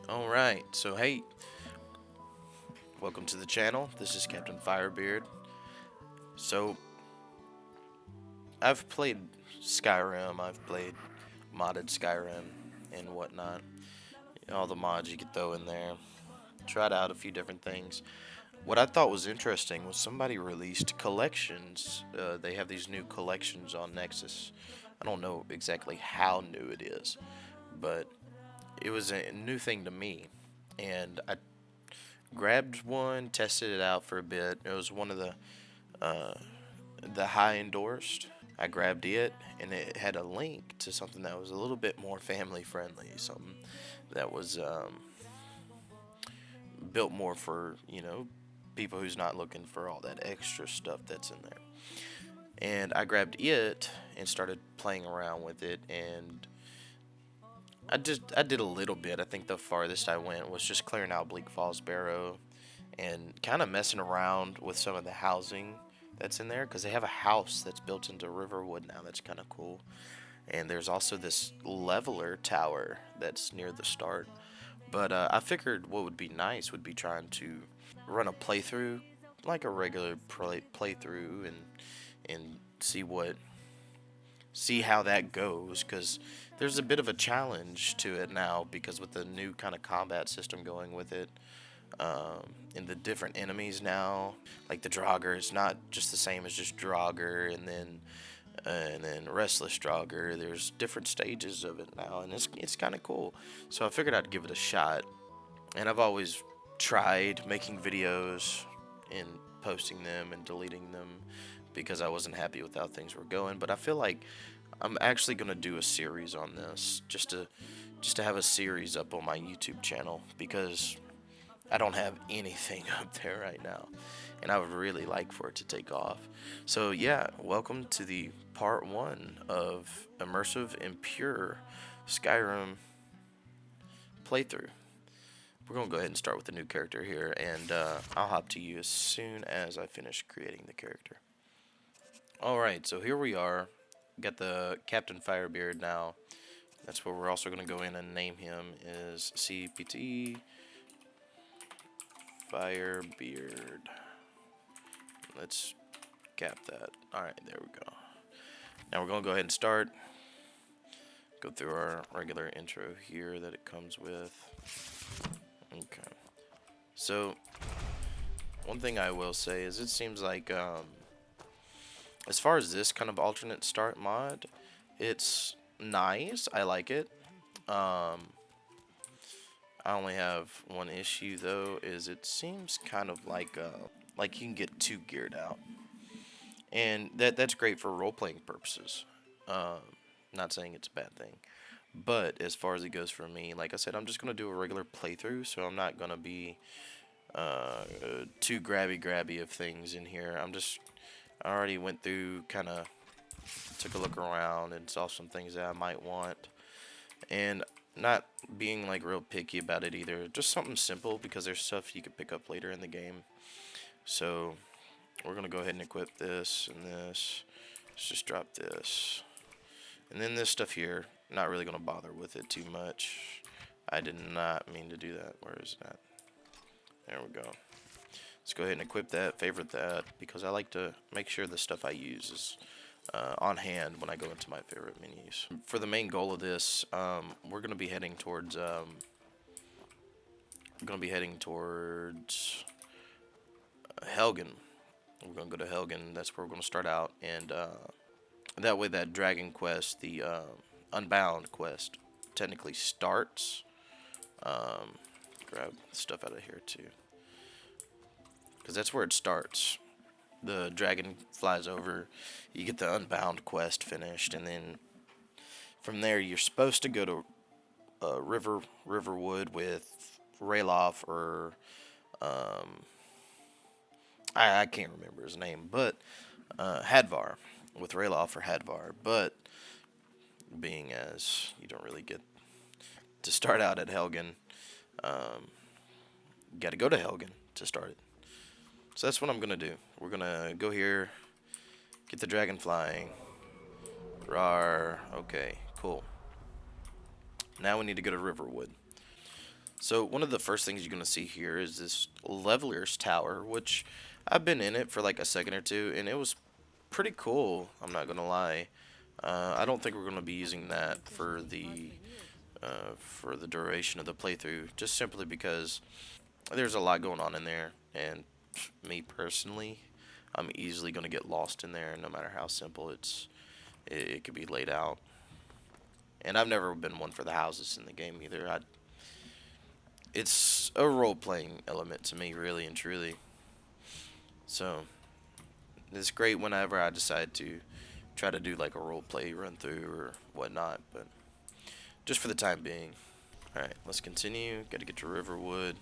Alright, so hey, welcome to the channel. This is Captain Firebeard. So, I've played Skyrim, I've played modded Skyrim and whatnot. All the mods you could throw in there. Tried out a few different things. What I thought was interesting was somebody released collections. They have these new collections on Nexus. I don't know exactly how new it is, but it was a new thing to me. And I grabbed one, tested it out for a bit. It was one of uh, the high endorsed. I grabbed it, and it had a link to something that was a little bit more family friendly, something that was built more for people who's not looking for all that extra stuff that's in there. And I grabbed it and started playing around with it, and I did a little bit. I think the farthest I went was just clearing out Bleak Barrow and kind of messing around with some of the housing that's in there because they have a house that's built into Riverwood now that's kind of cool. And there's also this leveler tower that's near the start. But I figured what would be nice would be trying to run a playthrough, like a regular playthrough, and see how that goes because there's a bit of a challenge to it now because with the new kind of combat system going with it, and the different enemies now. Like the Draugr is not just the same as just Draugr, and then Restless Draugr. There's different stages of it now, and it's kind of cool. So I figured I'd give it a shot, and I've always tried making videos and posting them and deleting them because I wasn't happy with how things were going. But I feel like I'm actually gonna do a series on this just to have a series up on my YouTube channel because I don't have anything up there right now, and I would really like for it to take off. So yeah, welcome to the part one of Immersive and Pure Skyrim playthrough. We're gonna go ahead and start with the new character here, and I'll hop to you as soon as I finish creating the character. Alright, so here we are. Got the Captain Firebeard now. That's where we're also gonna go in and name him is CPT Firebeard. Let's cap that. Alright, there we go. Now we're going to go ahead and start. Go through our regular intro here that it comes with. Okay. So, one thing I will say is it seems like, as far as this kind of alternate start mod, it's nice. I like it. I only have one issue though, is it seems kind of like you can get too geared out, and that's great for role playing purposes. Not saying it's a bad thing, but as far as it goes for me, like I said, I'm just gonna do a regular playthrough, so I'm not gonna be too grabby of things in here. I already went through, kind of took a look around and saw some things that I might want, and not being like real picky about it either. Just something simple because there's stuff you could pick up later in the game. So we're gonna go ahead and equip this and this. Let's just drop this, and then this stuff here. Not really gonna bother with it too much. I did not mean to do that. Where is that? There we go. Let's go ahead and equip that, favorite that, because I like to make sure the stuff I use is on hand when I go into my favorite menus. For the main goal of this, we're gonna be heading towards Helgen. We're gonna go to Helgen. That's where we're gonna start out, and that way that Dragon Quest, the Unbound quest, technically starts. Grab stuff out of here too, because that's where it starts. The dragon flies over, you get the Unbound quest finished, and then from there you're supposed to go to Riverwood with Ralof or I can't remember his name, but Hadvar, with Ralof or Hadvar. But being as you don't really get to start out at Helgen, you got to go to Helgen to start it. So that's what I'm gonna do. We're gonna go here, get the dragon flying. Rawr. Okay, cool. Now we need to go to Riverwood. So one of the first things you're gonna see here is this leveler's tower, which I've been in it for like a second or two, and it was pretty cool. I'm not gonna lie. I don't think we're gonna be using that for the duration of the playthrough, just simply because there's a lot going on in there, and me personally, I'm easily gonna get lost in there, no matter how simple it could be laid out. And I've never been one for the houses in the game either. It's a role playing element to me, really and truly. So it's great whenever I decide to try to do like a role play run through or whatnot, but just for the time being. Alright, let's continue. Gotta get to Riverwood.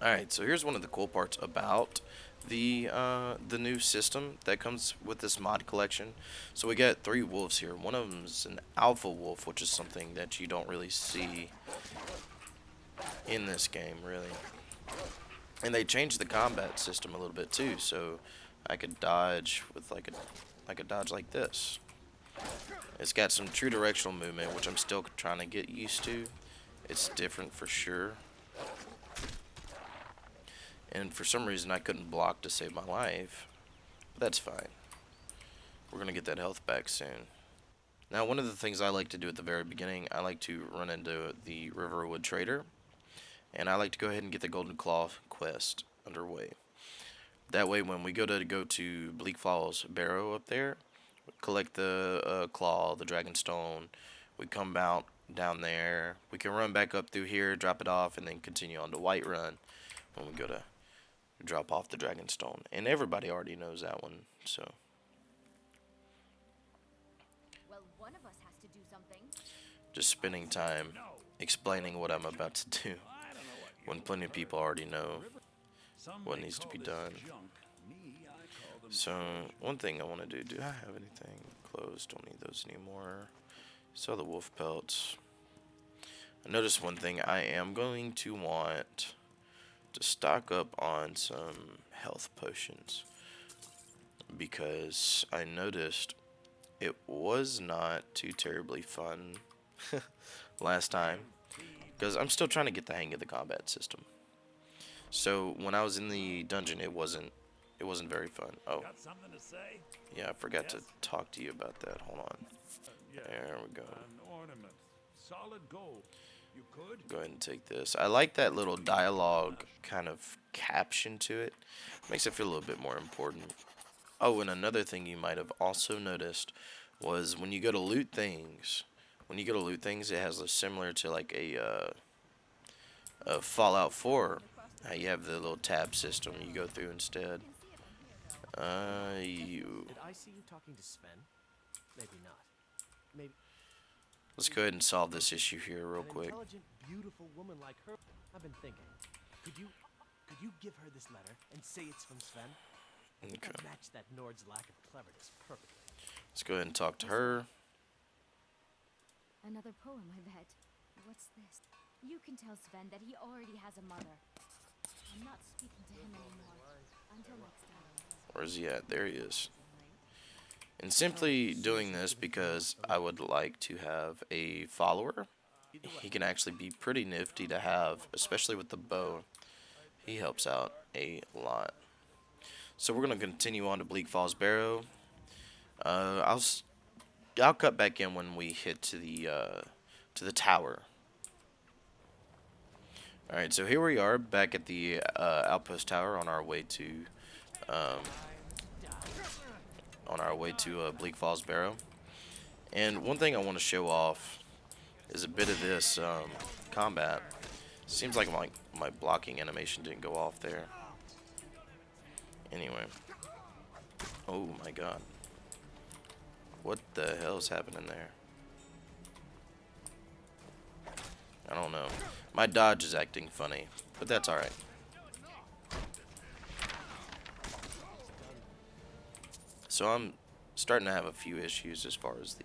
Alright, so here's one of the cool parts about the new system that comes with this mod collection. So we got 3 wolves here. One of them's an alpha wolf, which is something that you don't really see in this game, really. And they changed the combat system a little bit too, so I could dodge with I could dodge like this. It's got some true directional movement, which I'm still trying to get used to. It's different for sure. And for some reason I couldn't block to save my life. But that's fine. We're gonna get that health back soon. Now, one of the things I like to do at the very beginning, I like to run into the Riverwood Trader, and I like to go ahead and get the Golden Claw quest underway. That way, when we go to Bleak Falls Barrow up there, collect the claw, the dragon stone, we come out down there. We can run back up through here, drop it off, and then continue on to Whiterun when we go to drop off the dragon stone. And everybody already knows that one, so. Well, one of us has to do something. Just spending time explaining what I'm about to do when plenty of people already know what needs to be done. So, one thing I want to do I have anything closed? Don't need those anymore. Sell the wolf pelts. I noticed one thing. I am going to want to stock up on some health potions, because I noticed it was not too terribly fun last time, because I'm still trying to get the hang of the combat system. So when I was in the dungeon, it wasn't very fun. Oh, yeah, I forgot to talk to you about that. Hold on. There we go. Go ahead and take this. I like that little dialogue kind of caption to it. Makes it feel a little bit more important. Oh, and another thing you might have also noticed was when you go to loot things. It has a similar to like a Fallout 4. How you have the little tab system you go through instead. Did I see you talking to Sven? Maybe not. Maybe. Let's go ahead and solve this issue here real An quick. intelligent, beautiful woman like her. I've been thinking. Could you give her this letter and say it's from Sven? Okay. That match that Nord's lack of cleverness perfectly. Let's go ahead and talk to her. Another poem, I bet. What's this? You can tell Sven that he already has a mother. I'm not speaking to him anymore. Until next time. Where's he at? There he is. And simply doing this because I would like to have a follower. He can actually be pretty nifty to have, especially with the bow. He helps out a lot. So we're gonna continue on to Bleak Falls Barrow. I'll cut back in when we hit to the tower. All right, so here we are back at the outpost tower on our way to Bleak Falls Barrow. And one thing I want to show off is a bit of this combat. Seems like my blocking animation didn't go off there. Anyway. Oh my god. What the hell is happening there? I don't know. My dodge is acting funny, but that's alright. So I'm starting to have a few issues as far as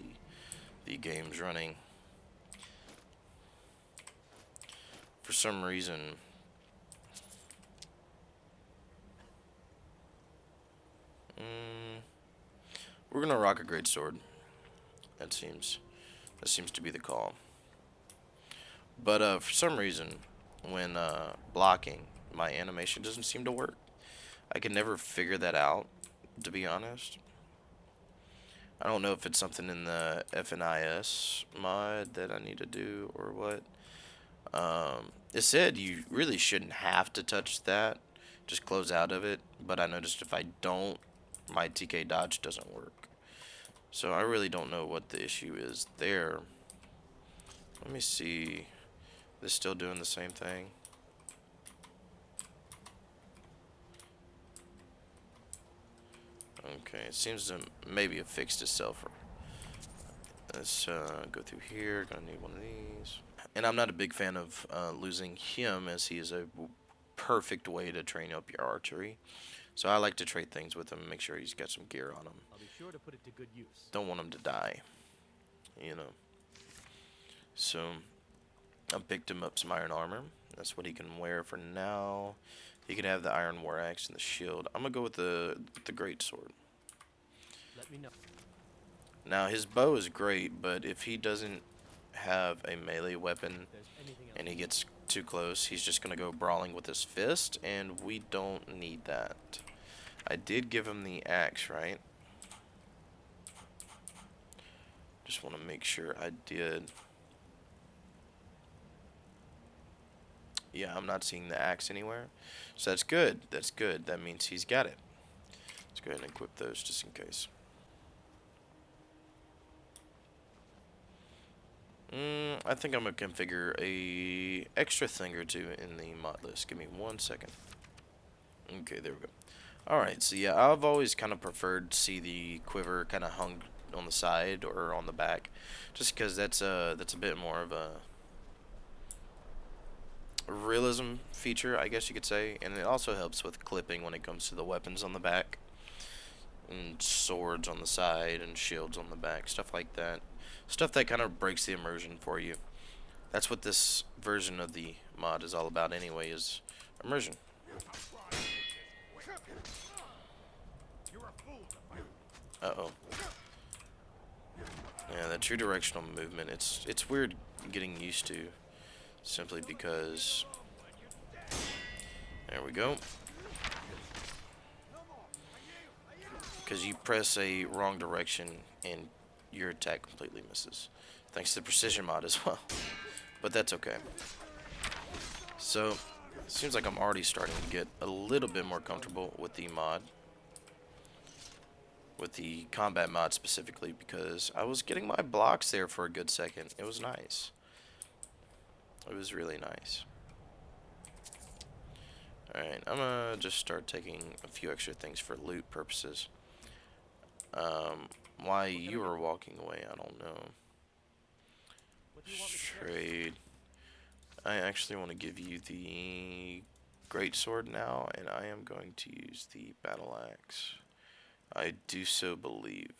the game's running. For some reason, we're gonna rock a great sword. That seems to be the call. But for some reason, when blocking, my animation doesn't seem to work. I can never figure that out, to be honest. I don't know if it's something in the FNIS mod that I need to do or what. It said you really shouldn't have to touch that. Just close out of it. But I noticed if I don't, my TK dodge doesn't work. So I really don't know what the issue is there. Let me see. This still doing the same thing? Okay, it seems to maybe have fixed itself. Let's go through here. Gonna need one of these. And I'm not a big fan of losing him, as he is a perfect way to train up your archery. So I like to trade things with him and make sure he's got some gear on him. I'll be sure to put it to good use. Don't want him to die, you know. So I picked him up some iron armor. That's what he can wear for now. He can have the iron war axe and the shield. I'm gonna go with the great sword. Let me know. Now his bow is great, but if he doesn't have a melee weapon If there's anything else. and he gets too close, he's just gonna go brawling with his fist, and we don't need that. I did give him the axe, right? Just want to make sure I did. Yeah, I'm not seeing the axe anywhere. So that's good. That's good. That means he's got it. Let's go ahead and equip those just in case. I think I'm going to configure a extra thing or two in the mod list. Give me 1 second. Okay, there we go. Alright, so yeah, I've always kind of preferred to see the quiver kind of hung on the side or on the back. Just because that's a bit more of a realism feature, I guess you could say. And it also helps with clipping when it comes to the weapons on the back. And swords on the side and shields on the back. Stuff like that. Stuff that kind of breaks the immersion for you. That's what this version of the mod is all about anyway, is immersion. Uh-oh. Yeah, that true directional movement, it's weird getting used to, simply because... There we go. Because you press a wrong direction and your attack completely misses. Thanks to the precision mod as well. But that's okay. So, it seems like I'm already starting to get a little bit more comfortable with the mod. With the combat mod specifically, because I was getting my blocks there for a good second. It was nice. It was really nice. Alright, I'm gonna just start taking a few extra things for loot purposes. Why you were walking away, I don't know. Trade. I actually want to give you the great sword now, and I am going to use the battle axe. I do so believe.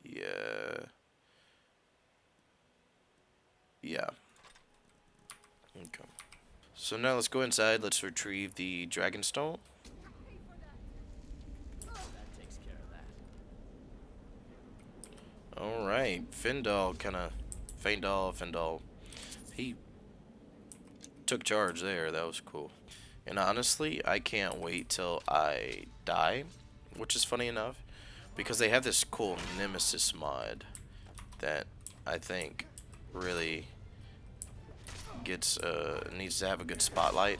Yeah. Yeah. Okay. So now let's go inside. Let's retrieve the dragon stone. That takes care of that. Alright. Fendal. He took charge there. That was cool. And honestly, I can't wait till I die. Which is funny enough, because they have this cool Nemesis mod that I think really needs to have a good spotlight.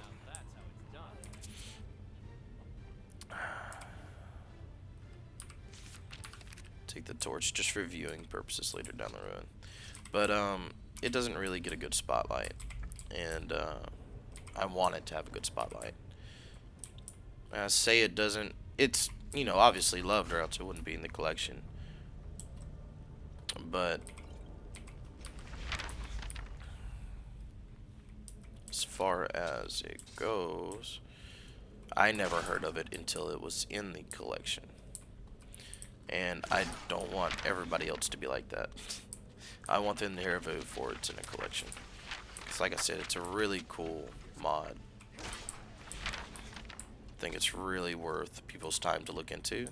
Take the torch just for viewing purposes later down the road, but it doesn't really get a good spotlight, and I want it to have a good spotlight. I say it doesn't. It's, you know, obviously loved, or else it wouldn't be in the collection. But as far as it goes, I never heard of it until it was in the collection. And I don't want everybody else to be like that. I want them to hear vote for it's in a collection. Because like I said, it's a really cool mod. I think it's really worth people's time to look into,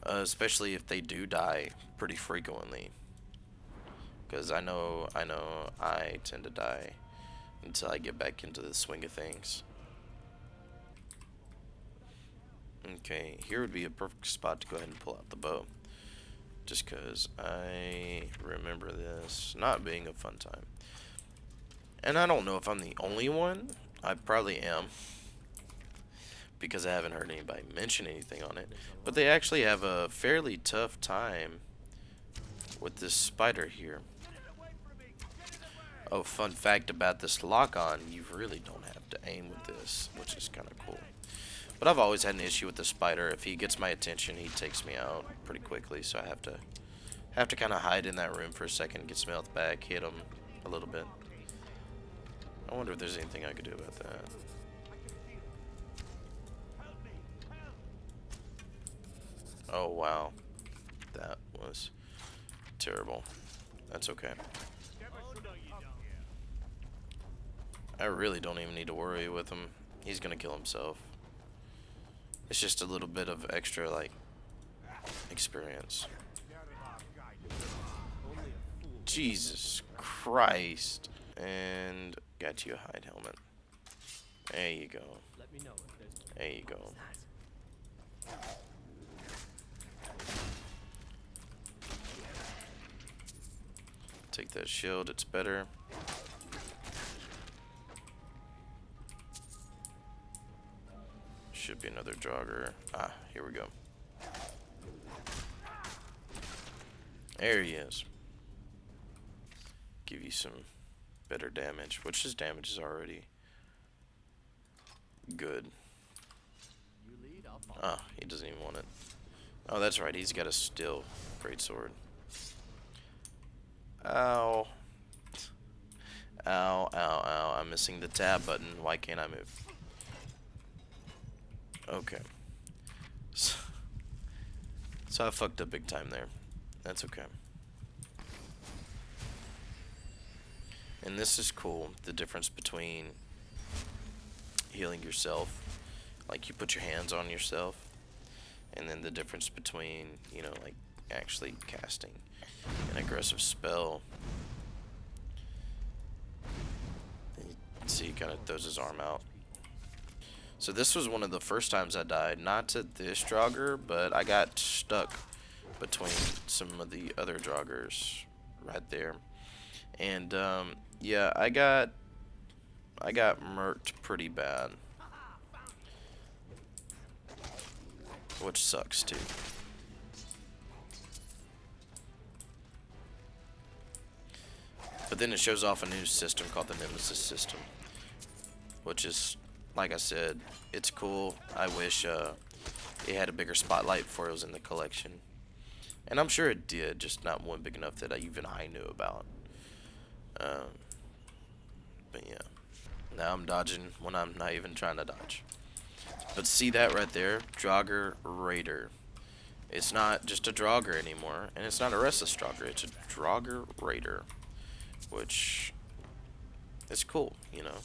especially if they do die pretty frequently, because I know I tend to die until I get back into the swing of things. Okay, here would be a perfect spot to go ahead and pull out the bow. Just because I remember this not being a fun time. And I don't know if I'm the only one. I probably am, because I haven't heard anybody mention anything on it. But they actually have a fairly tough time with this spider here. Oh, fun fact about this lock-on, you really don't have to aim with this, which is kind of cool. But I've always had an issue with the spider. If he gets my attention, he takes me out pretty quickly, so I have to kind of hide in that room for a second, get some health back, hit him a little bit. I wonder if there's anything I could do about that. Oh wow, that was terrible. That's okay. I really don't even need to worry with him. He's gonna kill himself. It's just a little bit of extra, like, experience. Jesus Christ. And got you a hide helmet. There you go. There you go. Take that shield, it's better. Should be another jogger. Ah, here we go. There he is. Give you some better damage, which his damage is already good. Ah, he doesn't even want it. Oh, that's right, he's got a still great sword. Ow. Ow, ow, ow. I'm missing the tab button. Why can't I move? Okay. So I fucked up big time there. That's okay. And this is cool, the difference between healing yourself, like you put your hands on yourself, and then the difference between, you know, like actually casting an aggressive spell. And you see he kind of throws his arm out. So this was one of the first times I died, not to this Draugr, but I got stuck between some of the other Draugrs right there. And yeah, I got murked pretty bad, which sucks too. But then it shows off a new system called the Nemesis system, which is, like I said, it's cool. I wish it had a bigger spotlight before it was in the collection. And I'm sure it did, just not one big enough that even I knew about. But yeah. Now I'm dodging when I'm not even trying to dodge. But see that right there? Draugr Raider. It's not just a Draugr anymore, and it's not a restless Draugr, it's a Draugr Raider. Which is cool, you know.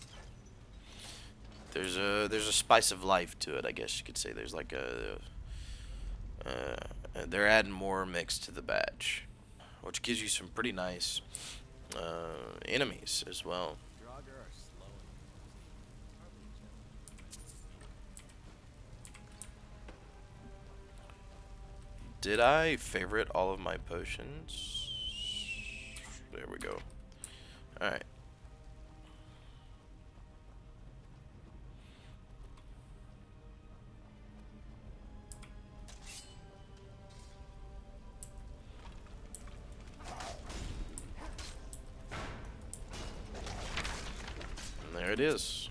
There's a spice of life to it, I guess you could say. There's like they're adding more mix to the badge, which gives you some pretty nice enemies as well. Did I favorite all of my potions? There we go. Alright. And there it is.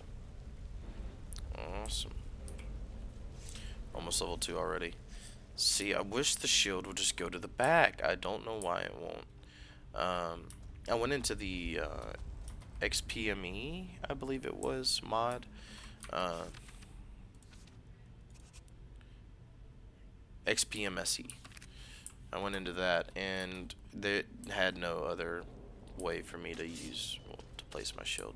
Awesome. Almost level 2 already. See, I wish the shield would just go to the back. I don't know why it won't. I went into the XPME, I believe it was, mod. XPMSE. I went into that, and they had no other way for me to use, well, to place my shield.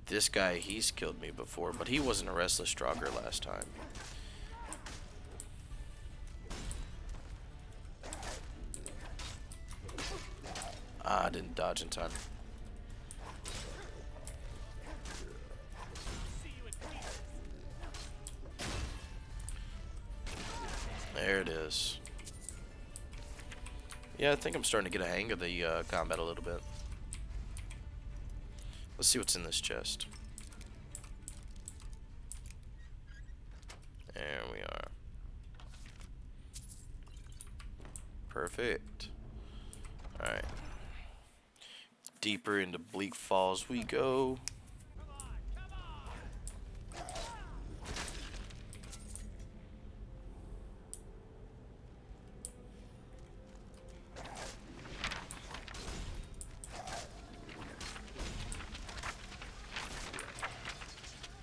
This guy, he's killed me before, but he wasn't a restless Draugr last time. Ah, I didn't dodge in time. There it is. Yeah, I think I'm starting to get a hang of the combat a little bit. Let's see what's in this chest. There we are. Perfect. Alright. Deeper into Bleak Falls we go.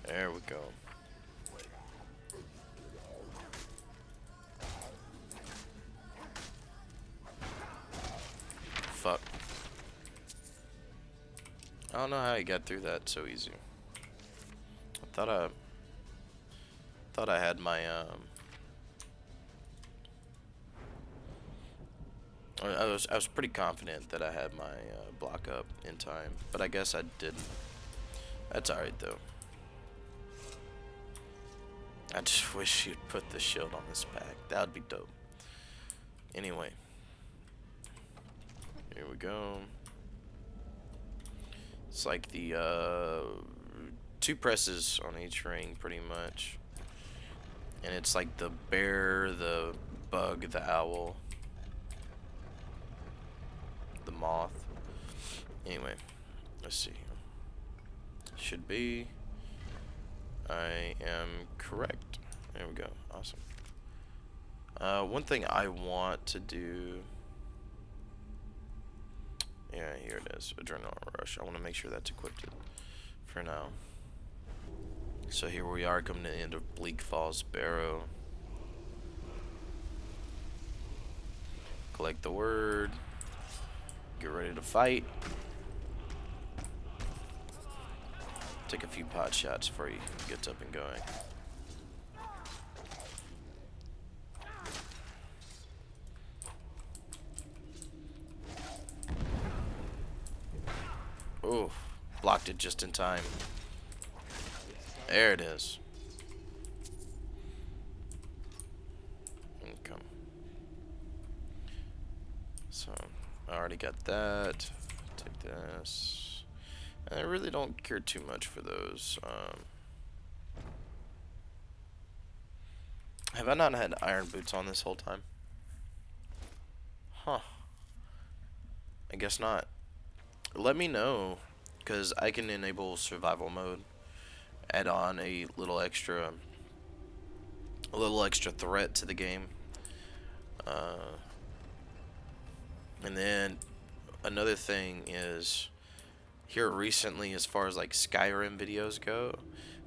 There we go. Fuck. I don't know how he got through that so easy. Thought I had my I was pretty confident that I had my block up in time, but I guess I didn't. That's alright though. I just wish you'd put the shield on this pack. That would be dope. Anyway. Here we go. It's like the 2 presses on each ring pretty much. And it's like the bear, the bug, the owl, the moth. Anyway, let's see. Should be. I am correct. There we go. Awesome. One thing I want to do. Yeah, here it is. Adrenaline Rush. I want to make sure that's equipped for now. So here we are coming to the end of Bleak Falls Barrow. Collect the word. Get ready to fight. Take a few pot shots before he gets up and going. Oh, blocked it just in time. There it is. Okay. So, I already got that. Take this. I really don't care too much for those. Have I not had iron boots on this whole time? Huh. I guess not. Let me know, because I can enable survival mode. Add on a little extra threat to the game. And then another thing is, here recently, as far as like Skyrim videos go,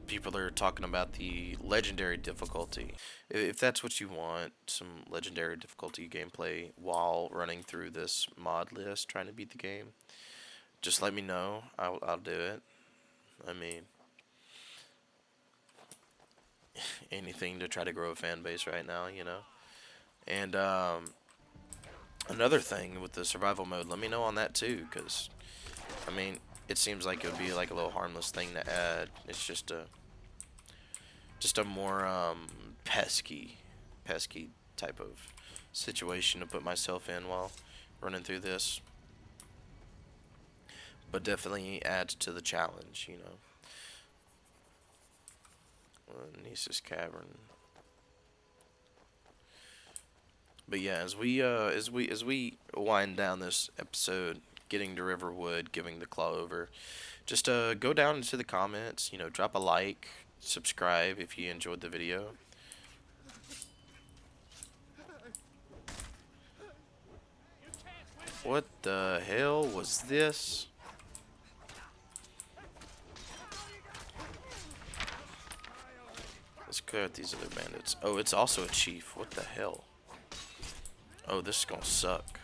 people are talking about the legendary difficulty. If that's what you want, some legendary difficulty gameplay while running through this mod list trying to beat the game, just let me know. I'll do it. I mean, anything to try to grow a fan base right now, you know. And another thing with the survival mode, let me know on that too, because I mean, it seems like it would be like a little harmless thing to add. It's just a more pesky type of situation to put myself in while running through this. But definitely adds to the challenge, you know. Nisa's Cavern. But yeah, as we wind down this episode, getting to Riverwood, giving the claw over, just go down into the comments, you know, drop a like, subscribe if you enjoyed the video. What the hell was this? Let's clear out these other bandits. Oh, it's also a chief. What the hell? Oh, this is gonna suck.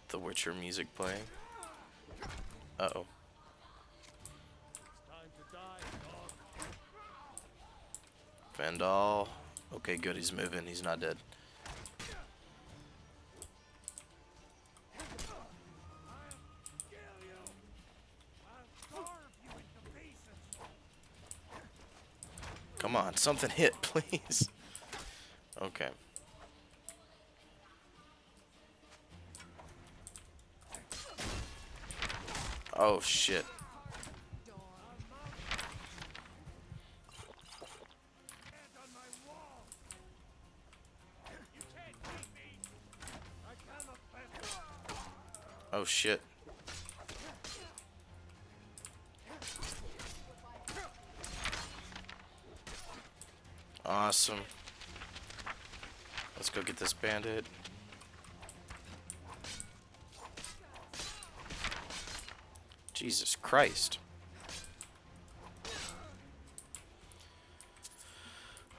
The Witcher music playing. Uh-oh. Vandal. Okay, good. He's moving. He's not dead. Come Come on, something hit, please. Okay. Oh, shit. Oh, shit. Awesome. Let's go get this bandit. Jesus Christ.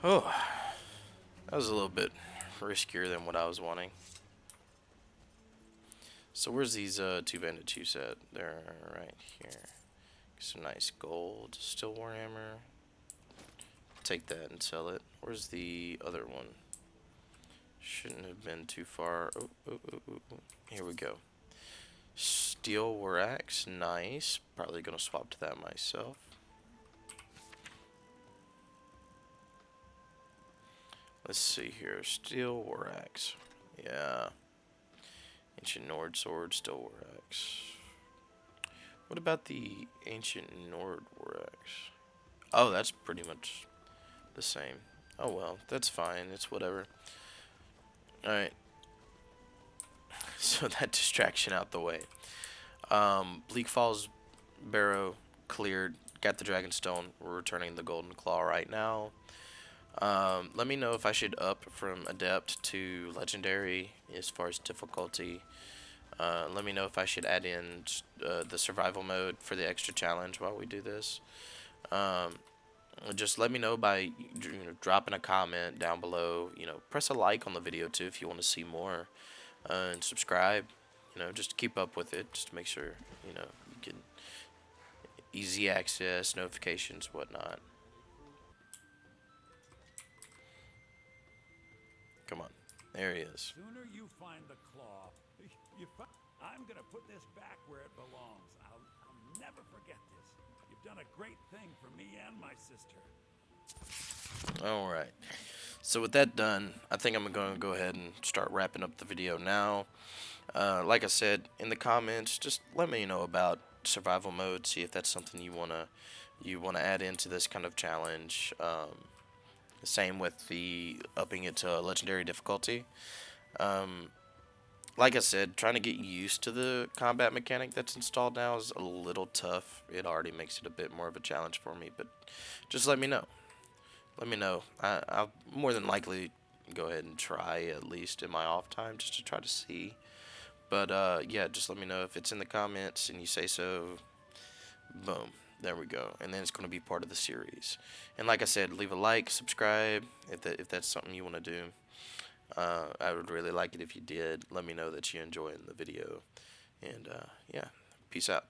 Oh, that was a little bit riskier than what I was wanting. So where's these two bandits you said? They're right here. Some nice gold. Steel warhammer. Take that and sell it. Where's the other one? Shouldn't have been too far. Oh. Here we go. Steel war axe. Nice. Probably gonna swap to that myself. Let's see here. Steel war axe. Yeah. Ancient Nord sword, steel war axe. What about the ancient Nord war axe? Oh, that's pretty much the same. Oh well, that's fine. It's whatever. Alright. So that distraction out the way. Bleak Falls Barrow cleared. Got the Dragonstone. We're returning the Golden Claw right now. Let me know if I should up from Adept to Legendary as far as difficulty. Let me know if I should add in the survival mode for the extra challenge while we do this. Just let me know by dropping a comment down below. Press a like on the video too if you want to see more, and subscribe. Just to keep up with it, just to make sure you get easy access, notifications, whatnot. Come on, there he is. Sooner you find the claw, I'm gonna put this back where it belongs. I'll never forget this. You've done a great thing for me and my sister. Alright, so with that done, I think I'm going to go ahead and start wrapping up the video now. Like I said, in the comments, just let me know about survival mode, see if that's something you wanna add into this kind of challenge. Same with the upping it to legendary difficulty. Like I said, trying to get used to the combat mechanic that's installed now is a little tough. It already makes it a bit more of a challenge for me, but just let me know. Let me know. I'll more than likely go ahead and try, at least in my off time, just to try to see. But yeah, just let me know if it's in the comments and you say so. Boom. There we go. And then it's going to be part of the series. And like I said, leave a like, subscribe if that's something you want to do. I would really like it if you did. Let me know that you enjoyed the video. And yeah, peace out.